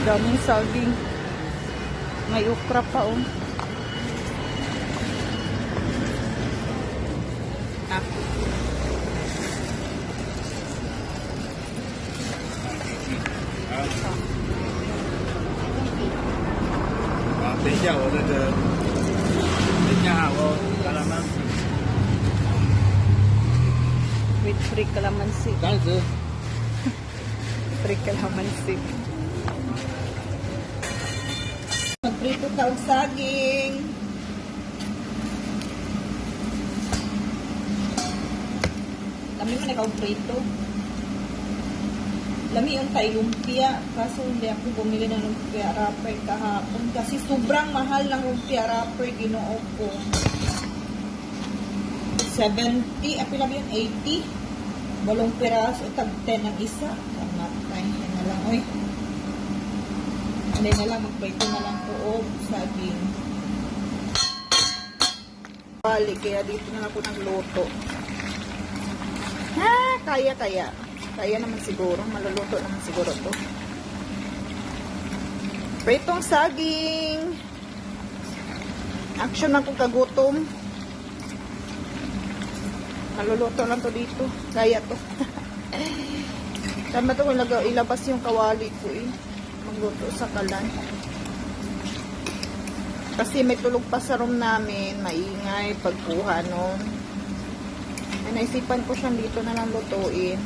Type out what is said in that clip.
Daming saging. May okra pa, oh. Ah.等一下，我那个，等一下我把它们 With free calamansi. 当时 Free calamansi. Magprito ka og saging. Lami man ikaw prito. Lami yung kay lumpia. Kaso hindi ako bumili ng lumpia wrapper kahapon. Kasi sobrang mahal ng lumpia wrapper ginoo ko. 70, apila ba yun? 80? 8 piraso, tag 10 ang isa. Kamatay. Yan na lang, oy. Hindi na lang, magprito na lang po o saging. Bali, kaya dito na ako nagluto. Ha, kaya. Kaya naman siguro. Maluluto naman siguro to. Pritong saging. Action na kung kagutom. Maluluto lang to dito. Kaya to. Tama to kung ilabas yung kawali ko eh. Magluto sa kalan. Kasi may tulog pa sa room namin. Maingay pagkuha nun. Ay, naisipan ko siyang dito na lang lutuin.